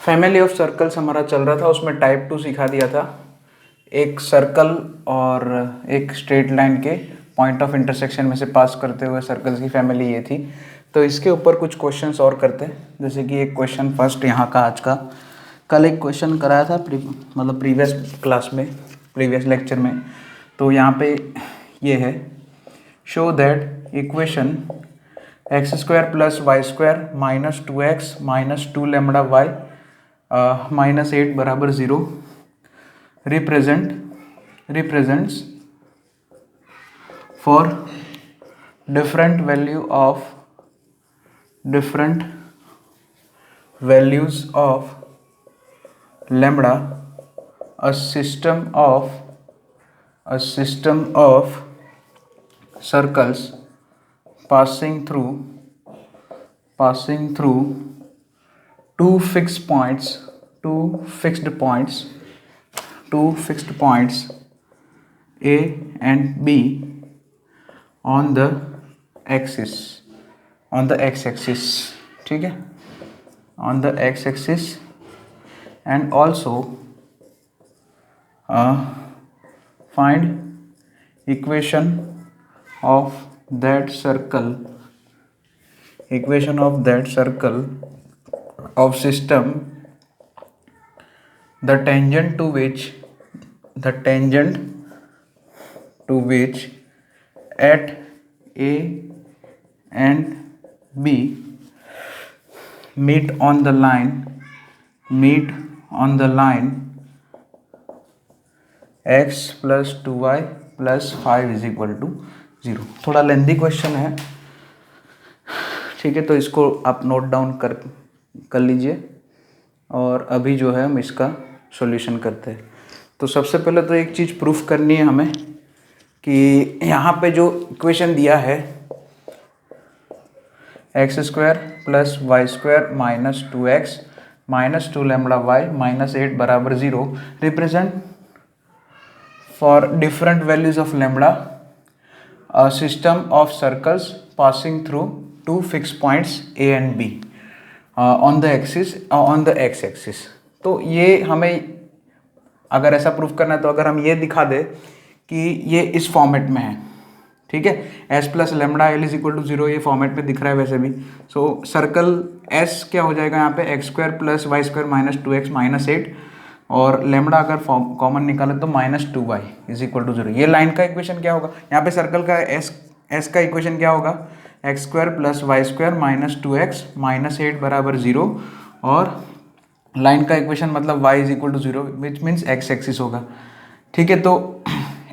Family of circles हमारा चल रहा था, उसमें टाइप 2 सिखा दिया था। एक सर्कल और एक स्ट्रेट लाइन के पॉइंट ऑफ इंटरसेक्शन में से पास करते हुए सर्कल्स की फैमिली ये थी। तो इसके ऊपर कुछ क्वेश्चंस और करते हैं, जैसे कि एक क्वेश्चन फर्स्ट यहाँ का आज का, कल एक क्वेश्चन कराया था मतलब प्रीवियस क्लास में, प्रीवियस लेक्चर में। तो यहाँ पे ये है, show that equation x square plus y square minus 2x minus 2 lambda y minus 8 बराबर 0 represents for different values of lambda a system of circles passing through two fixed points A and B on the x-axis, ठीक है, on the x-axis, and also find equation of that circle of system the tangent to which at A and B meet on the line x plus 2y plus 5 is equal to 0। थोड़ा lengthy question है, ठीक है, तो इसको आप note down कर लीजिए और अभी जो है हम इसका सॉल्यूशन करते हैं। तो सबसे पहले तो एक चीज़ प्रूफ करनी है हमें कि यहाँ पे जो इक्वेशन दिया है x square plus y square minus 2x minus 2 lambda y minus 8 बराबर 0 represent for different values of lambda a system of circles passing through two fix points A and B on the x axis. तो ये हमें अगर ऐसा proof करना है तो अगर हम ये दिखा दे कि ये इस फॉर्मेट में है, ठीक है, s plus lambda L is equal to 0, ये फॉर्मेट में दिख रहा है वैसे भी। सो सर्कल s क्या हो जाएगा यहाँ पे, x square plus y square minus 2x minus 8 और लेमडा अगर कॉमन निकाले तो minus 2y is equal to 0। ये लाइन का इक्वेशन क्या होगा, यहाँ पे सर्कल का s का इक्वेशन क्या होगा, x square plus y square minus 2x minus 8 बराबर 0 और लाइन का इक्वेशन मतलब y is equal to 0 which means x axis होगा, ठीक है। तो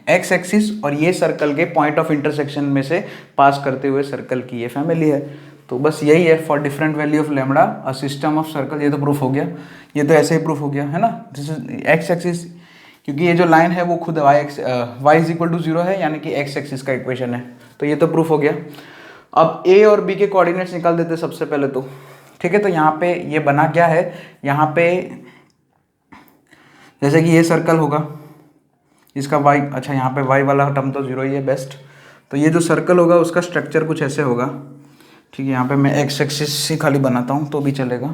एक्स एक्सिस और ये सर्कल के पॉइंट ऑफ इंटरसेक्शन में से पास करते हुए सर्कल की ये फैमिली है। तो बस यही है, for different value of lambda a system of circle. ये तो प्रूफ हो गया, ये तो ऐसे ही प्रूफ हो गया है ना। दिस इज एक्स एक्सिस, क्योंकि ये जो लाइन है वो खुद y इज इक्वल टू 0 है, यानी कि एक्स एक्सिस का इक्वेशन है। तो ये तो प्रूफ हो गया। अब a और b के कोऑर्डिनेट्स निकाल देते सबसे पहले तो, ठीक है। तो यहाँ पे ये बना क्या है, यहाँ पे जैसे कि ये सर्कल होगा, इसका y, अच्छा यहाँ पे y वाला टर्म तो 0 ही है बेस्ट। तो ये जो सर्कल होगा उसका स्ट्रक्चर कुछ ऐसे होगा, ठीक है। यहाँ पे मैं एक्स एक्सिस ही खाली बनाता हूँ तो भी चलेगा,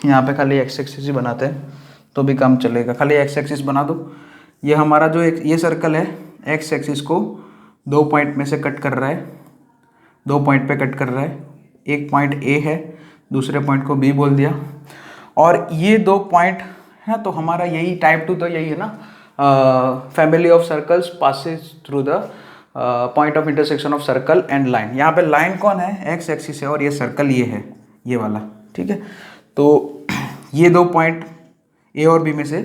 यहाँ पे खाली एक्स एक्सिस ही बनाते हैं तो भी काम चलेगा, खाली एक्स एक्सिस बना दो। ये हमारा जो ये सर्कल है एक्स एक्सिस को 2 पॉइंट में से कट कर रहा है, 2 पॉइंट पे कट कर रहा है। एक पॉइंट A है, दूसरे पॉइंट को B बोल दिया, और ये 2 पॉइंट है। तो हमारा यही टाइप 2 तो यही है ना, family of circles passes through the point of intersection of circle and line. यहाँ पे लाइन कौन है, एक्स एक्सिस है, और ये सर्कल ये है, ये वाला, ठीक है। तो ये 2 पॉइंट A और B में से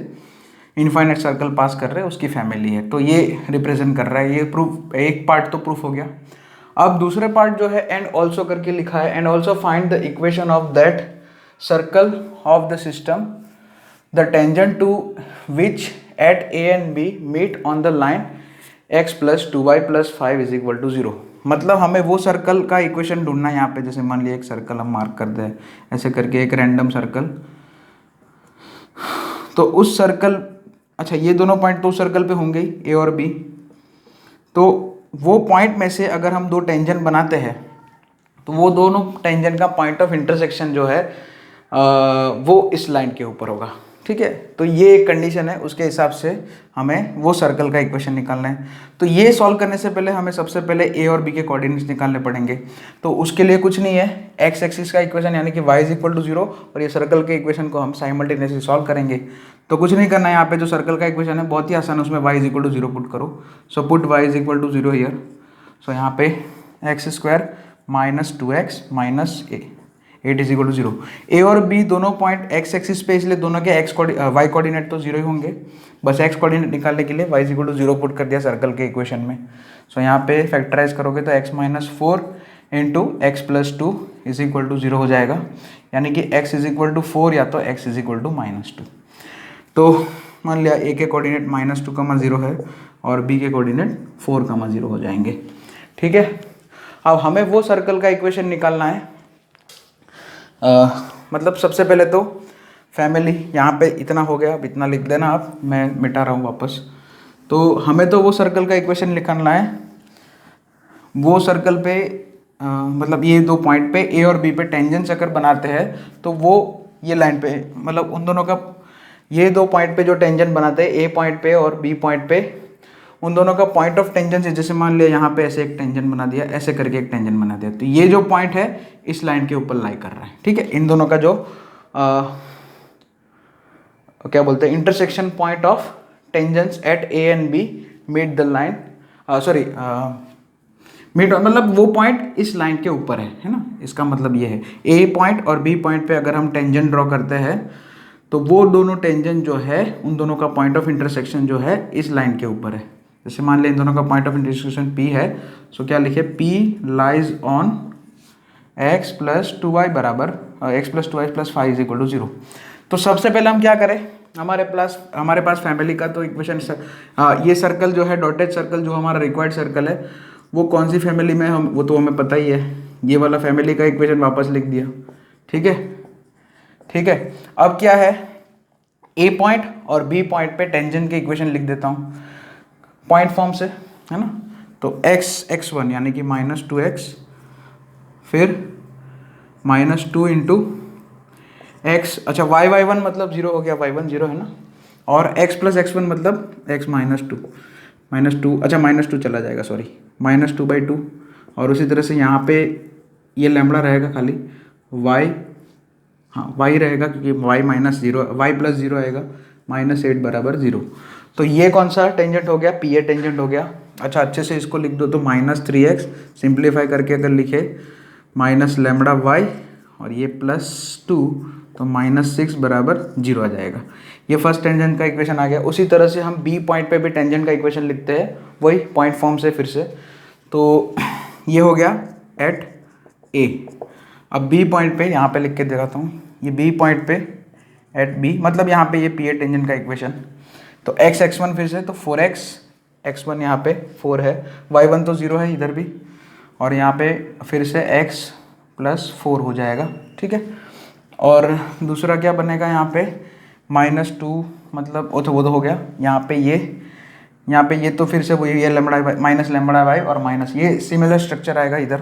इनफाइनाइट सर्कल पास कर रहे हैं, उसकी फैमिली है। तो ये रिप्रेजेंट कर रहा है, ये प्रूफ, एक पार्ट तो प्रूफ हो गया। अब दूसरे पार्ट जो है एंड ऑल्सो करके लिखा है, and also find the equation of that circle of the system the tangent to which at A and B meet on the line x plus 2y plus 5 is equal to 0। मतलब हमें वो circle का equation ढूंढना है। यहाँ पे जैसे मान लिया एक सर्कल हम मार्क करते हैं ऐसे करके, एक रैंडम सर्कल, तो उस सर्कल, अच्छा ये दोनों पॉइंट तो सर्कल पे होंगे ही, A और B। तो वो पॉइंट में से अगर हम 2 टेंजेंट बनाते हैं तो वो दोनों टेंजेंट का पॉइंट ऑफ इंटरसेक्शन जो है वो इस लाइन के ऊपर होगा। ठीक है, तो ये एक कंडीशन है, उसके हिसाब से हमें वो सर्कल का इक्वेशन निकालना है। तो ये सॉल्व करने से पहले हमें सबसे पहले ए और बी के कोऑर्डिनेट्स निकालने पड़ेंगे। तो उसके लिए कुछ नहीं है, एक्स एक्सिस का इक्वेशन यानी कि y = 0 और ये सर्कल के इक्वेशन को हम साइमल्टेनियसली सॉल्व करेंगे। तो कुछ नहीं करना है, यहाँ पे जो सर्कल का इक्वेशन है बहुत ही आसान है, उसमें y = 0 पुट करो। So put y = 0 here. So यहाँ पे x² - 2x - a 8 = 0। ए और बी दोनों पॉइंट एक्स एक्सिस पे, इसलिए दोनों के वाई कोऑर्डिनेट तो 0 ही होंगे। बस एक्स कोऑर्डिनेट निकालने के लिए y = 0 पुट कर दिया सर्कल के इक्वेशन में। सो यहाँ पे फैक्टराइज करोगे तो x - 4 × x + 2 = 0 हो जाएगा, यानी कि x = 4 या तो x = -2। तो मान लिया a के कोऑर्डिनेट -2, 0 है और b के कोऑर्डिनेट 4, 0 हो जाएंगे। ठीक है, अब हमें वो सर्कल का इक्वेशन निकालना है। मतलब सबसे पहले तो फैमिली यहाँ पे इतना हो गया, अब इतना लिख देना आप, मैं मिटा रहा हूँ वापस। तो हमें तो वो सर्कल का इक्वेशन निकालना है, वो सर्कल पे मतलब ये दो पॉइंट पे ए और बी पे टेंजेंट्स अगर बनाते हैं तो वो ये लाइन पे, मतलब उन दोनों का, ये दो पॉइंट पे जो टेंजेंट बनाते हैं ए पॉइंट पे और बी पॉइंट पे, उन दोनों का पॉइंट ऑफ टेंजेंट है। जैसे मान लिया यहाँ पे ऐसे एक टेंजेंट बना दिया, ऐसे करके एक टेंजेंट बना दिया, तो ये जो पॉइंट है इस लाइन के ऊपर लाई कर रहा है। ठीक है, इन दोनों का जो क्या बोलते हैं, intersection point of tangents at A and B meet the line, sorry meet, मतलब वो पॉइंट इस लाइन के ऊपर है ना। इसका मतलब ये है ए पॉइंट और बी पॉइंट पे अगर हम टेंजेंट ड्रॉ करते हैं तो वो दोनों टेंजेंट जो है उन दोनों का पॉइंट ऑफ इंटरसेक्शन जो है इस लाइन के ऊपर है। जैसे मान लें इन दोनों का पॉइंट ऑफ इंटरसेक्शन P है, सो क्या लिखे, P lies on x + 2y बराबर x + 2y + 5 = 0। तो सबसे पहले हम क्या करें, हमारे पास फैमिली का तो इक्वेशन, ये सर्कल जो है डॉटेड सर्कल जो हमारा रिक्वायर्ड सर्कल है वो कौन सी फैमिली में, हम वो तो हमें पता ही है, ये वाला फैमिली का इक्वेशन वापस लिख दिया। ठीक है, ठीक है। अब क्या है, ए पॉइंट और बी पॉइंट पे टेंजेंट के इक्वेशन लिख देता हूँ पॉइंट फॉर्म से, है ना। तो x1 यानी कि -2x, फिर -2 × x, अच्छा y1 मतलब 0 हो गया, y1 0 है ना, और x + x1 मतलब x -2, अच्छा -2 चला जाएगा, सॉरी -2/2। और उसी तरह से यहाँ पे ये लैम्बडा रहेगा खाली, y, हाँ y रहेगा क्योंकि y + 0 आएगा, -8 = 0। तो ये कौन सा टेंजेंट हो गया, पी ए टेंजेंट हो गया। अच्छा, अच्छे से इसको लिख दो तो -3x, सिंप्लीफाई करके अगर लिखे -λy और ये +2 तो -6 = 0 आ जाएगा। ये फर्स्ट टेंजेंट का इक्वेशन आ गया। उसी तरह से हम बी पॉइंट पे भी टेंजेंट का इक्वेशन लिखते हैं, वही पॉइंट फॉर्म से फिर से। तो ये हो गया एट ए। अब बी पॉइंट पे यहाँ पे लिख के दिखाता हूँ, ये बी पॉइंट पे एट बी, मतलब यहाँ पे ये पी ए टेंजेंट का इक्वेशन। तो x1 फिर से, तो 4x, x1 यहाँ पे 4 है, y1 तो 0 है इधर भी, और यहाँ पे फिर से x + 4 हो जाएगा। ठीक है, और दूसरा क्या बनेगा यहाँ पे, -2, मतलब वो तो हो गया। यहाँ पे ये तो फिर से वही, ये -λy और माइनस, ये सिमिलर स्ट्रक्चर आएगा इधर,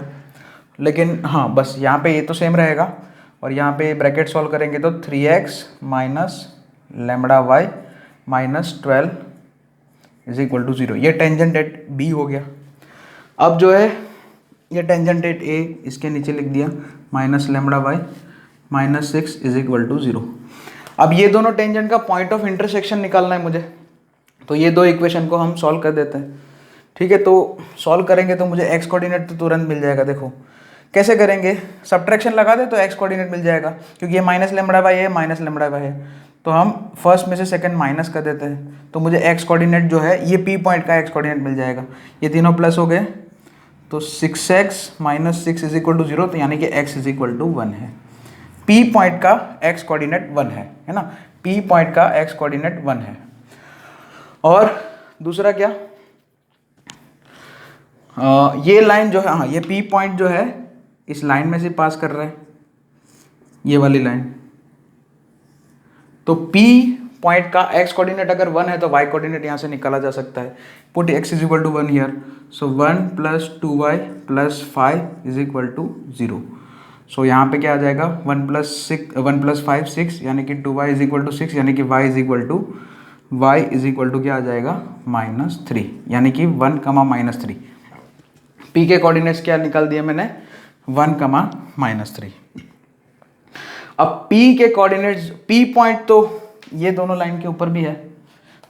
लेकिन हाँ बस यहाँ पे ये तो सेम रहेगा। और यहाँ पे ब्रैकेट सॉल्व करेंगे तो 3x - λy -12 = 0। ये टेंजेंट एट बी हो गया। अब जो है ये टेंजेंट एट ए, इसके नीचे लिख दिया -λy -6 = 0। अब ये दोनों टेंजेंट का पॉइंट ऑफ इंटरसेक्शन निकालना है मुझे, तो ये दो इक्वेशन को हम सॉल्व कर देते हैं। ठीक है, तो सॉल्व करेंगे तो मुझे x कोऑर्डिनेट तो तुरंत मिल जाएगा। देखो कैसे करेंगे, सब्ट्रैक्शन लगा दे तो x कोऑर्डिनेट मिल जाएगा, क्योंकि ये -λy है, -λy है, तो हम फर्स्ट में से सेकंड माइनस कर देते हैं, तो मुझे x कोऑर्डिनेट जो है ये p पॉइंट का x कोऑर्डिनेट मिल जाएगा। ये तीनों प्लस हो गए, तो 6x - 6 = 0, तो यानी कि x = 1 है। p पॉइंट का x कोऑर्डिनेट 1 है ना, p पॉइंट का x कोऑर्डिनेट 1 है। और दूसरा क्या, ये लाइन जो है, हाँ ये p पॉइंट जो है इस लाइन में से पास कर रहा है, ये वाली लाइन। तो p पॉइंट का x कोऑर्डिनेट अगर 1 है तो y कोऑर्डिनेट यहाँ से निकाला जा सकता है। Put x = 1 here, so 1 + 2y + 5 = 0। सो यहाँ पे क्या आ जाएगा 1 + 6 यानी कि 2y = 6 यानी कि y = क्या आ जाएगा -3 यानी कि 1, -3। p के कोऑर्डिनेट्स क्या निकाल दिए मैंने 1, -3। अब p के कोऑर्डिनेट्स p पॉइंट तो ये दोनों लाइन के ऊपर भी है,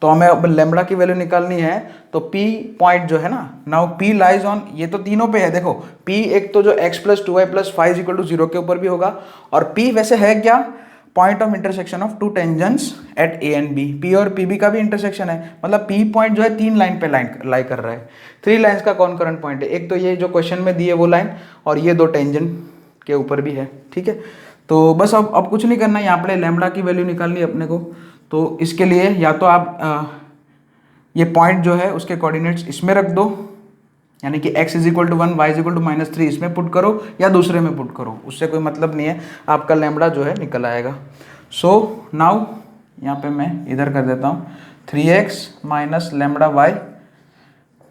तो हमें अब लैम्बडा की वैल्यू निकालनी है। तो p पॉइंट जो है ना, नाउ p लाइज ऑन, ये तो तीनों पे है देखो, p एक तो जो x + 2y + 5 = 0 के ऊपर भी होगा, और p वैसे है क्या, point of intersection of to tangents at a and b। p और pb का भी इंटरसेक्शन है, मतलब p पॉइंट जो है 3 लाइन पे लाई कर रहा है। 3 लाइंस का कॉन्करेंट पॉइंट है, एक तो ये जो क्वेश्चन में दी है वो लाइन, और ये 2 टेंजेंट के ऊपर भी है, ठीक है। तो बस अब कुछ नहीं करना है, यहाँ पे लैम्बडा की वैल्यू निकालनी है अपने को। तो इसके लिए या तो आप ये पॉइंट जो है उसके कोऑर्डिनेट्स इसमें रख दो, यानी कि x = 1 y = -3 इसमें पुट करो, या दूसरे में पुट करो, उससे कोई मतलब नहीं है, आपका लैम्बडा जो है निकल आएगा। सो नाउ यहाँ पे मैं इधर कर देता हूँ 3x - λy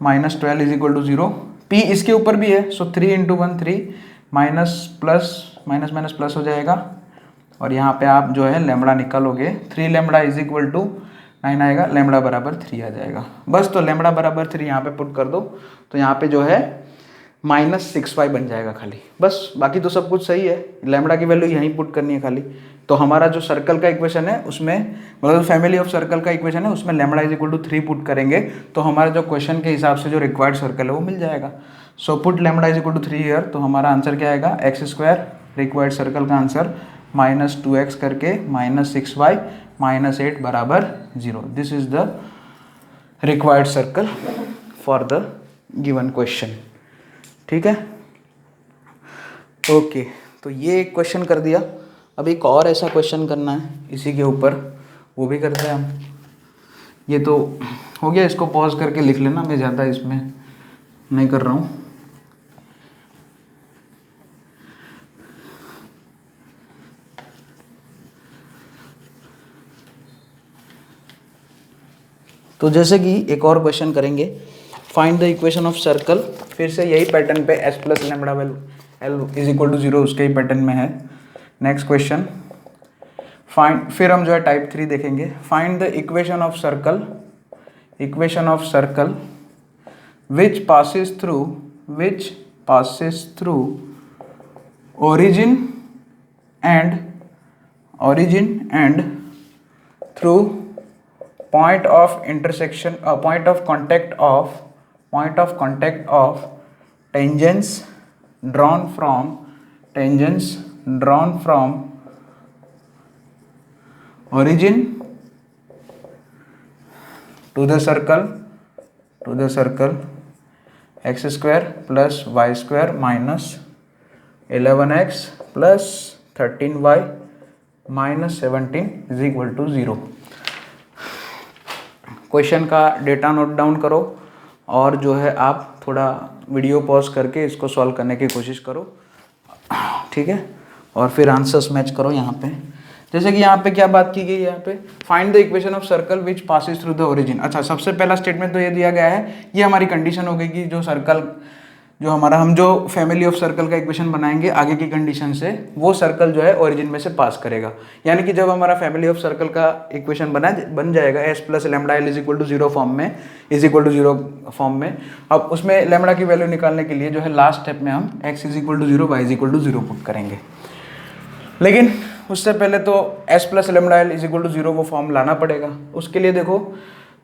-12 = 0। p इसके ऊपर भी है, सो 3 × 1 3 माइनस प्लस हो जाएगा, और यहाँ पे आप जो है लैम्बडा निकालोगे 3 λ = 9 आएगा, लैम्बडा बराबर 3 आ जाएगा। बस तो लैम्बडा बराबर 3 यहाँ पे पुट कर दो, तो यहाँ पे जो है -6y बन जाएगा खाली, बस बाकी तो सब कुछ सही है। लैम्बडा की वैल्यू यहीं पुट करनी है खाली। तो हमारा जो सर्कल का इक्वेशन है उसमें, मतलब फैमिली ऑफ सर्कल का इक्वेशन है उसमें लैम्बडा = 3 पुट करेंगे, तो हमारा जो क्वेश्चन के हिसाब से जो रिक्वायर्ड सर्कल है वो मिल जाएगा। सो पुट लैम्बडा = 3 हियर, तो हमारा आंसर क्या आएगा x², रिक्वायर्ड सर्कल का आंसर -2x करके -6y -8 = 0। This is the required circle for the given question, ठीक है। ओके, तो ये एक क्वेश्चन कर दिया। अब एक और ऐसा क्वेश्चन करना है इसी के ऊपर, वो भी करते हैं हम। ये तो हो गया, इसको पॉज करके लिख लेना, मैं ज़्यादा इसमें नहीं कर रहा हूँ। तो जैसे कि एक और क्वेश्चन करेंगे, find the equation of circle, फिर से यही पैटर्न पे s + λ l = 0 उसके ही पैटर्न में है। नेक्स्ट क्वेश्चन फाइंड, फिर हम जो है टाइप 3 देखेंगे। Find the equation of circle which passes through origin and through point of contact of tangents drawn from origin to the circle x² + y² - 11x + 13y - 17 = 0। Question का data note down करो, और जो है आप थोड़ा video pause करके इसको solve करने की कोशिश करो, ठीक है, और फिर आंसर्स मैच करो यहाँ पे। जैसे कि यहाँ पे क्या बात की गई है, यहाँ पे find the equation of circle which passes through the origin. अच्छा, सबसे पहला स्टेटमेंट तो ये दिया गया है, ये हमारी कंडीशन हो गई कि जो सर्कल जो हमारा, हम जो फैमिली ऑफ सर्कल का इक्वेशन बनाएंगे आगे की कंडीशन से, वो सर्कल जो है ओरिजिन में से पास करेगा। यानी कि जब हमारा फैमिली ऑफ सर्कल का इक्वेशन बन जाएगा s + λ l = 0 फॉर्म में, अब उसमें लैम्बडा की वैल्यू निकालने के लिए जो है लास्ट स्टेप में हम x = 0 y = 0 पुट करेंगे। लेकिन उससे पहले तो s + λ l = 0 वो फॉर्म लाना पड़ेगा। उसके लिए देखो,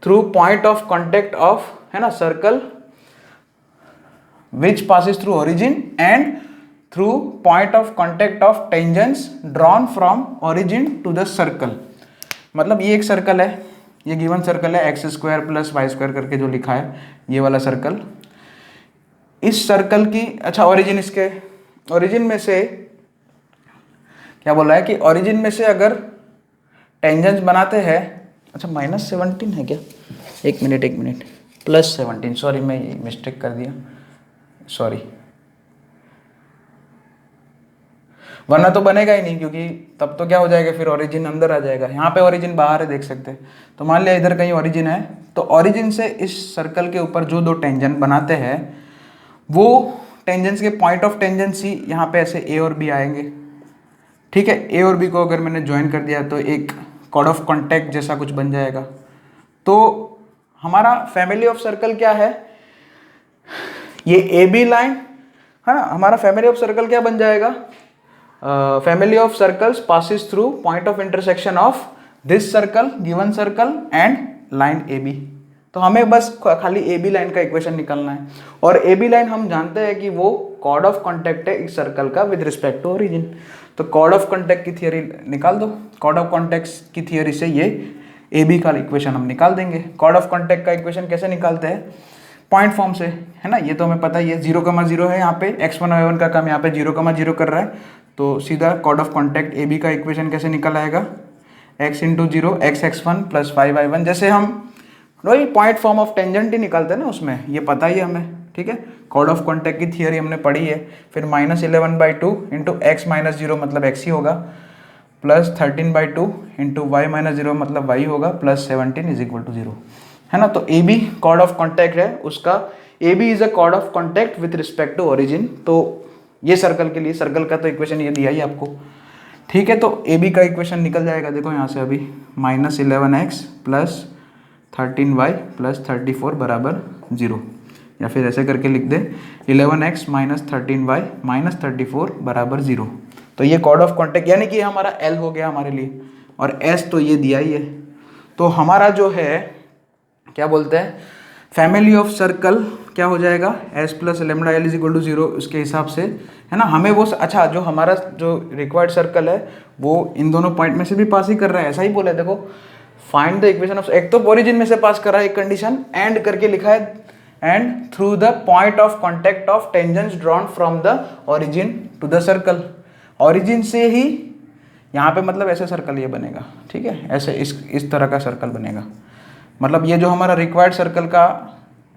through point of contact of, है ना, circle which passes through origin and through point of contact of tangents drawn from origin to the circle। मतलब ये एक सर्कल है, ये गिवन सर्कल है x² + y² करके जो लिखा है, ये वाला सर्कल। इस सर्कल की, अच्छा, ओरिजिन में से क्या बोला है कि ओरिजिन में से अगर टेंजेंट्स बनाते हैं, अच्छा -17 है क्या, एक मिनट +17, सॉरी मैं ये मिस्टेक कर दिया, सॉरी, वरना तो बनेगा ही नहीं, क्योंकि तब तो क्या हो जाएगा, फिर ओरिजिन अंदर आ जाएगा। यहाँ पे ओरिजिन बाहर है, देख सकते हैं। तो मान लिया इधर कहीं ओरिजिन है, तो ओरिजिन से इस सर्कल के ऊपर जो 2 टेंजेंट बनाते हैं, वो टेंजेंस के पॉइंट ऑफ टेंजेंसी यहाँ पे ऐसे ए और बी आएंगे, ठीक है। ए और बी को अगर मैंने ज्वाइन कर दिया तो एक कॉर्ड ऑफ कॉन्टैक्ट जैसा कुछ बन जाएगा। तो हमारा फैमिली ऑफ सर्कल क्या है, ये ए बी लाइन है ना। हमारा फैमिली ऑफ सर्कल क्या बन जाएगा, family of circles passes through point of intersection of this circle given circle and line A B. तो हमें बस खाली ए बी लाइन का इक्वेशन निकालना है, और ए बी लाइन हम जानते हैं कि वो कॉर्ड ऑफ कॉन्टैक्ट है इस सर्कल का विद रिस्पेक्ट टू ओरिजिन। तो कॉर्ड ऑफ कॉन्टैक्ट की थियरी निकाल दो, कॉर्ड ऑफ कॉन्टैक्ट की थियरी से ये ए बी का इक्वेशन हम निकाल देंगे। कॉर्ड ऑफ कॉन्टैक्ट का इक्वेशन कैसे निकालते हैं, पॉइंट फॉर्म से, है ना। ये तो हमें पता ही है, 0,0 है यहाँ पे, x1 y1 का काम यहाँ पे 0,0 कर रहा है, तो सीधा chord of contact A B का इक्वेशन कैसे निकल आएगा, x into 0 x1 plus 5y1। जैसे हम वही पॉइंट फॉर्म ऑफ टेंजेंट ही निकालते हैं ना, उसमें ये पता ही है हमें, ठीक है। कॉर्ड ऑफ कॉन्टैक्ट की थियरी हमने पढ़ी है। फिर -11/2 इंटू x माइनस 0 मतलब x ही होगा, प्लस 13/2 इंटू y माइनस 0 मतलब y होगा, प्लस 17 इज इक्वल टू 0, है ना। तो A B chord of contact है, उसका A B is a chord of contact with respect to origin. तो ये सर्कल के लिए, सर्कल का तो इक्वेशन ये दिया ही आपको, ठीक है। तो ए बी का इक्वेशन निकल जाएगा, देखो यहाँ से अभी -11x प्लस 13y प्लस 34 बराबर 0, या फिर ऐसे करके लिख दे 11x माइनस 13y माइनस 34 बराबर 0। तो ये कॉर्ड ऑफ कॉन्टैक्ट यानी कि हमारा L हो गया हमारे लिए, और S तो ये दिया ही है। तो हमारा जो है क्या बोलते हैं, फैमिली ऑफ सर्कल क्या हो जाएगा, S plus lambda L is equal to 0 उसके हिसाब से, है ना। हमें वो अच्छा जो हमारा जो रिक्वायर्ड सर्कल है वो इन दोनों पॉइंट में से भी पास ही कर रहा है, ऐसा ही बोला है। देखो फाइंड द इक्वेशन ऑफ, एक तो ओरिजिन में से पास कर रहा है, एक कंडीशन एंड करके लिखा है, and through the point of contact of tangents drawn from the origin to the circle. Origin से ही यहाँ पे मतलब ऐसे सर्कल ये बनेगा, ठीक है, ऐसे इस तरह का सर्कल बनेगा। मतलब ये जो हमारा रिक्वायर्ड सर्कल का,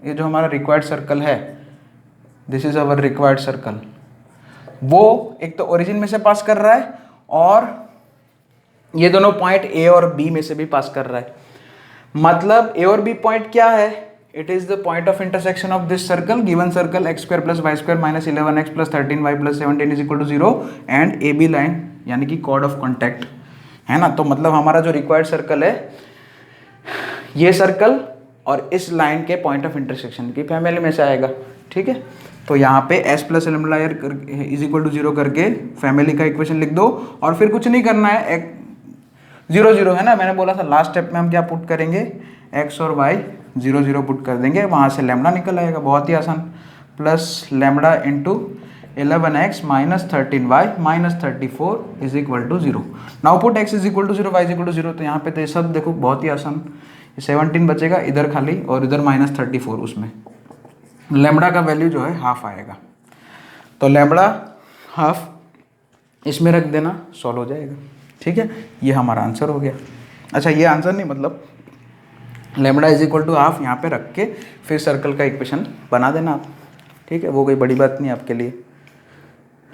ये जो हमारा रिक्वायर्ड सर्कल है, this is our required circle, वो एक तो ओरिजिन में से पास कर रहा है, और ये दोनों पॉइंट ए और बी में से भी पास कर रहा है। मतलब ए और बी पॉइंट क्या है, it is the point of intersection of this circle given circle x square plus y square minus 11x plus 13y plus 17 is equal to 0 and A B line यानी कि कॉर्ड ऑफ कॉन्टैक्ट, है ना। तो मतलब हमारा जो required circle है ये सर्कल और इस लाइन के पॉइंट ऑफ इंटरसेक्शन की फैमिली में से आएगा, ठीक है। तो यहाँ पे s plus lambda is equal to 0 करके फैमिली का इक्वेशन लिख दो, और फिर कुछ नहीं करना है, 0 0 है ना। मैंने बोला था लास्ट स्टेप में हम क्या पुट करेंगे, x और y 0 0 पुट कर देंगे, वहाँ से लेमडा निकल आएगा, बहुत ही आसान। Plus lambda into 11x minus 13y minus 34 is equal to 0। Now put x is equal to 0 y is equal to 0। तो यहाँ पे तो ये सब देखो बहुत ही आसान, 17 बचेगा इधर खाली, और इधर माइनस 34, उसमें लेमडा का वैल्यू जो है हाफ आएगा। तो लेमडा हाफ इसमें रख देना, सॉल्व हो जाएगा, ठीक है। ये हमारा आंसर हो गया। अच्छा ये आंसर नहीं, मतलब lambda is equal to half यहाँ पे रख के फिर सर्कल का इक्वेशन बना देना आप, ठीक है। वो कोई बड़ी बात नहीं आपके लिए।